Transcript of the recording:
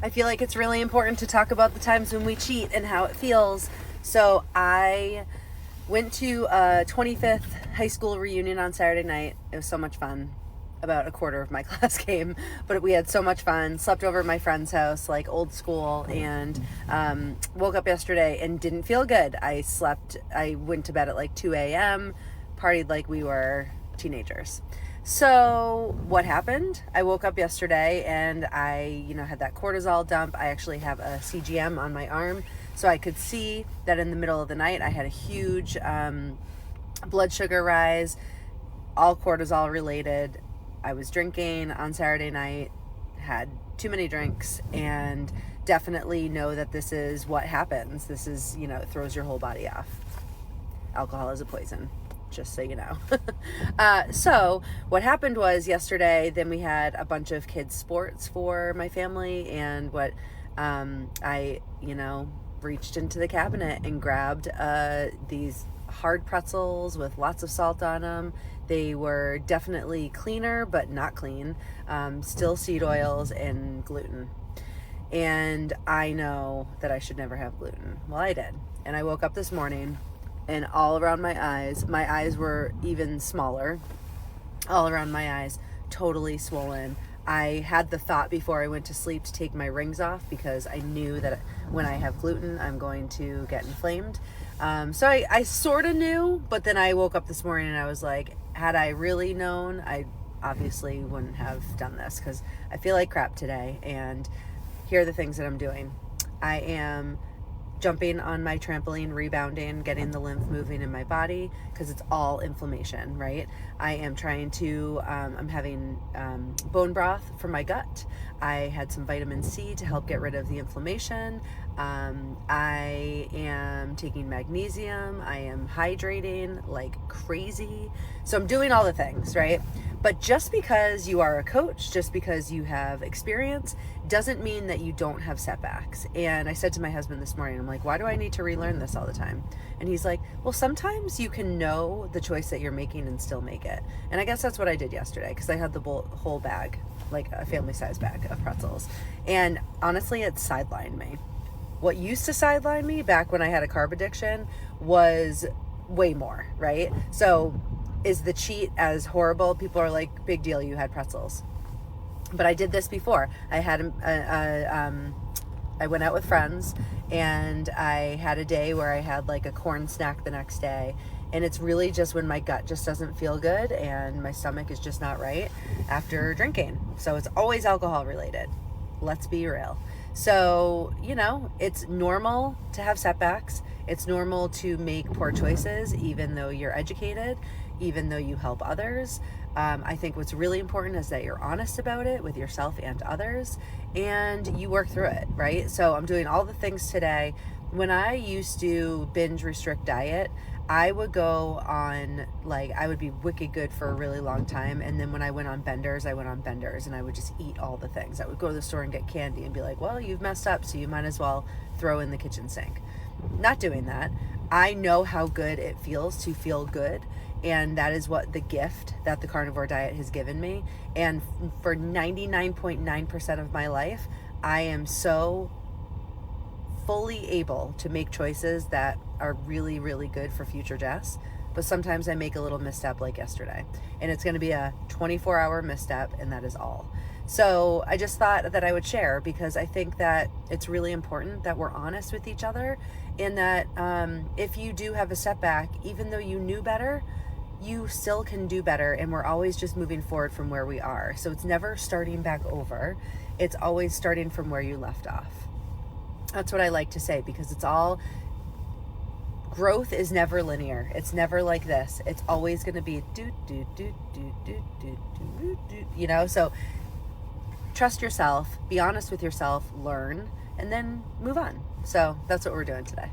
I feel like it's really important to talk about the times when we cheat and how it feels. So I went to a 25th high school reunion on Saturday night. It was so much fun. About a quarter of my class came, but we had so much fun. Slept over at my friend's house, like old school, and woke up yesterday and didn't feel good. I went to bed at like 2 a.m., partied like we were teenagers. So what happened? I woke up yesterday and I, had that cortisol dump. I actually have a CGM on my arm, so I could see that in the middle of the night I had a huge blood sugar rise, all cortisol related. I was drinking on Saturday night, had too many drinks, and definitely know that this is what happens. This is, it throws your whole body off. Alcohol is a poison, just so you know. So what happened was yesterday, then we had a bunch of kids' sports for my family, and what I, reached into the cabinet and grabbed these hard pretzels with lots of salt on them. They were definitely cleaner, but not clean. Still seed oils and gluten. And I know that I should never have gluten. Well, I did. And I woke up this morning and all around my eyes were even smaller. All around my eyes, totally swollen. I had the thought before I went to sleep to take my rings off because I knew that when I have gluten, I'm going to get inflamed. So I sort of knew, but then I woke up this morning and I was like, had I really known, I obviously wouldn't have done this because I feel like crap today. And here are the things that I'm doing. I am jumping on my trampoline, rebounding, getting the lymph moving in my body because it's all inflammation, right? I am trying to, I'm having bone broth for my gut. I had some vitamin C to help get rid of the inflammation. I am taking magnesium. I am hydrating like crazy. So I'm doing all the things, right? But just because you are a coach, just because you have experience, doesn't mean that you don't have setbacks. And I said to my husband this morning, I'm like, why do I need to relearn this all the time? And he's like, well, sometimes you can know the choice that you're making and still make it. And I guess that's what I did yesterday because I had the whole bag, like a family size bag of pretzels. And honestly, it sidelined me. What used to sideline me back when I had a carb addiction was way more, right? So is the cheat as horrible? People are like, big deal, you had pretzels. But I did this before. I had I went out with friends and I had a day where I had like a corn snack the next day. And it's really just when my gut just doesn't feel good and my stomach is just not right after drinking. So it's always alcohol related. Let's be real. So, it's normal to have setbacks. It's normal to make poor choices, even though you're educated, even though you help others. I think what's really important is that you're honest about it with yourself and others, and you work through it, right? So I'm doing all the things today. When I used to binge restrict diet, I would go on, I would be wicked good for a really long time. And then when I went on benders, and I would just eat all the things. I would go to the store and get candy and be like, well, you've messed up, so you might as well throw in the kitchen sink. Not doing that. I know how good it feels to feel good. And that is what the gift that the carnivore diet has given me. And for 99.9% of my life, I am so fully able to make choices that are really, really good for future Jess. But sometimes I make a little misstep like yesterday. And it's going to be a 24-hour misstep, and that is all. So I just thought that I would share because I think that it's really important that we're honest with each other and that if you do have a setback, even though you knew better, you still can do better, and we're always just moving forward from where we are. So it's never starting back over. It's always starting from where you left off. That's what I like to say because it's all, growth is never linear. It's never like this. It's always going to be so trust yourself, be honest with yourself, learn, and then move on. So that's what we're doing today.